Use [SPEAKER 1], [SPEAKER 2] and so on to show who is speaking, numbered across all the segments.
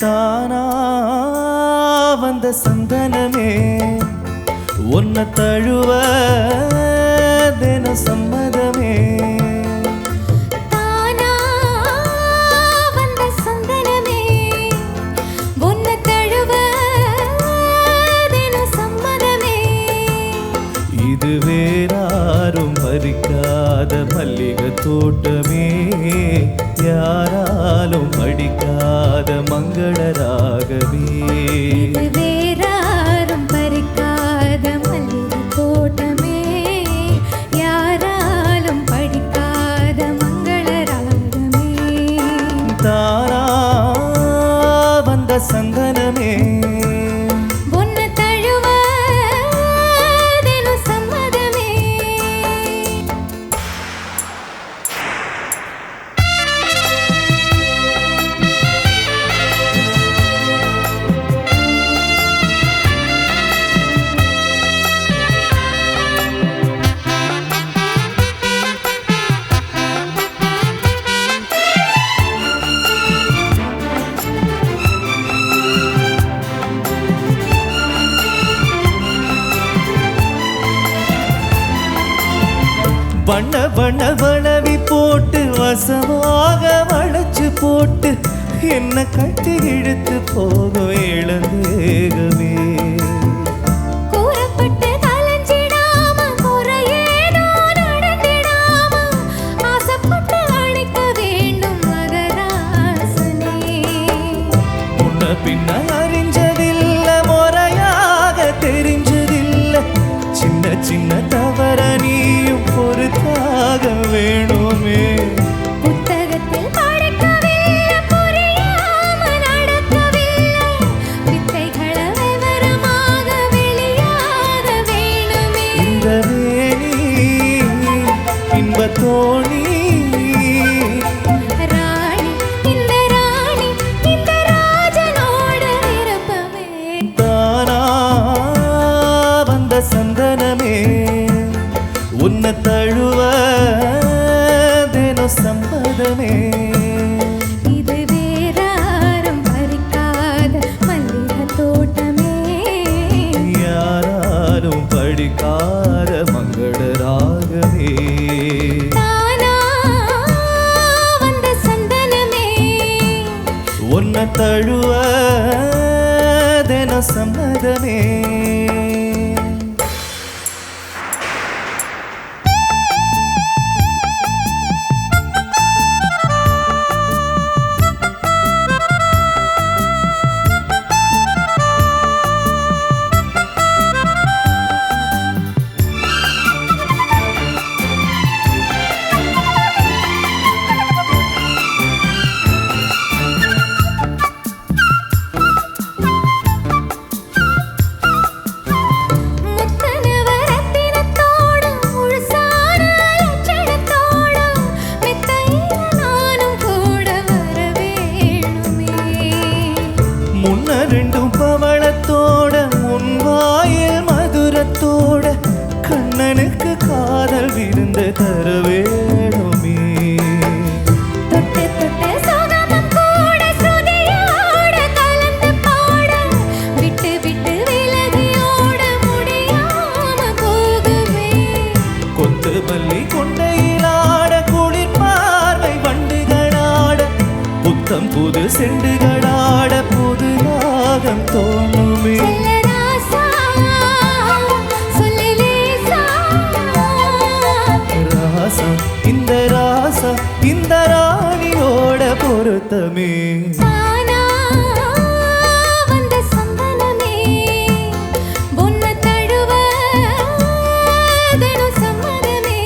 [SPEAKER 1] தானா வந்த சந்தனமே உன்னை தழுவ தினம் சம்மதமே.
[SPEAKER 2] தானா வந்த சந்தனமே உன்னை தழுவ தினம் சம்மதமே.
[SPEAKER 1] இது வேறாரும் பறிக்காத மல்லிகை தோட்டமே, யாராலும் படிக்காத மங்கள ராகமே.
[SPEAKER 2] இது வேறாரும் பறிக்காத மல்லிகை தோட்டமே, யாராலும் படிக்காத மங்கள ராகமே.
[SPEAKER 1] தானா வந்த சந்தனமே
[SPEAKER 2] உன்னை தழுவ தினம் சம்மதமே.
[SPEAKER 1] வண்ண வண்ண வளவி போட்டு வசமாக வளைச்சு போட்டு என்ன கட்டி இழுத்து போகும் இளந்தேகமே.
[SPEAKER 2] கூறப்பட்டு கலஞ்சிடாம குறையேதோ நடந்திடாம ஆசைப்பட்டு அழைக்க வேண்டும் மகராசனே.
[SPEAKER 1] முன்ன பின்ன அறிஞ்சதில்ல, முறையாக தெரிஞ்சதில்ல, சின்ன சின்ன தவற நீயும் பொறுத்தாக வேணுமே.
[SPEAKER 2] புத்தகத்தில் படிக்கவில்லை, புரியாம நடக்கவில்லை, வித்தைகளை விவரமாக வெளியாக வேணுமே.
[SPEAKER 1] இந்த வேணி இன்பத் தோணி
[SPEAKER 2] ராணி இந்த ராணி இந்த ராஜனோட விருப்பமே.
[SPEAKER 1] தானா வந்த சந்தனமே உன்னை தழுவ தினம் சம்மதமே.
[SPEAKER 2] இது வேறாரும் பறிக்காத மல்லிகை தோட்டமே,
[SPEAKER 1] யாராலும் படிக்காத மங்கள ராகமே.
[SPEAKER 2] தானா வந்த சந்தனமே
[SPEAKER 1] உன்னை தழுவ தினம் சம்மதமே.
[SPEAKER 2] முத்தனவரத்தினத்தோடு முழுசான லட்சணத்தோடு மெத்தையில நானும் கூட வர வேணுமே.
[SPEAKER 1] முன்ன ரெண்டும் பவளத்தோட முன்வாயில் மதுரத்தோட கண்ணனுக்கு காதல் விருந்து தர வேணுமே.
[SPEAKER 2] தொட்டு தொட்டு சோகமும் கூட சுதியோட கலந்து பாட, விட்டு விட்டு விலகியோட முடியாம போகுமே.
[SPEAKER 1] கொத்து மல்லி கொண்டையிலாட குளிர் பார்வை வண்டுகளாட, புத்தம் புது செண்டுகளாட புது ராகம் தோணுமே.
[SPEAKER 2] செல்லராசா சொல்லு லேசா,
[SPEAKER 1] ராசம் இந்த ராசம் இந்த ராணியோட பொருத்தமே.
[SPEAKER 2] தானா வந்த சந்தனமே உன்னை தழுவ தினம் சம்மதமே.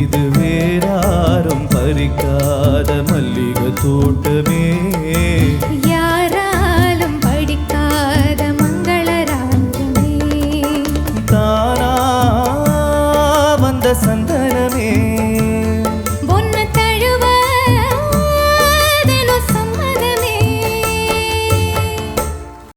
[SPEAKER 1] இது வேறாரும் பறிக்காத மல்லிகை தோட்டமே,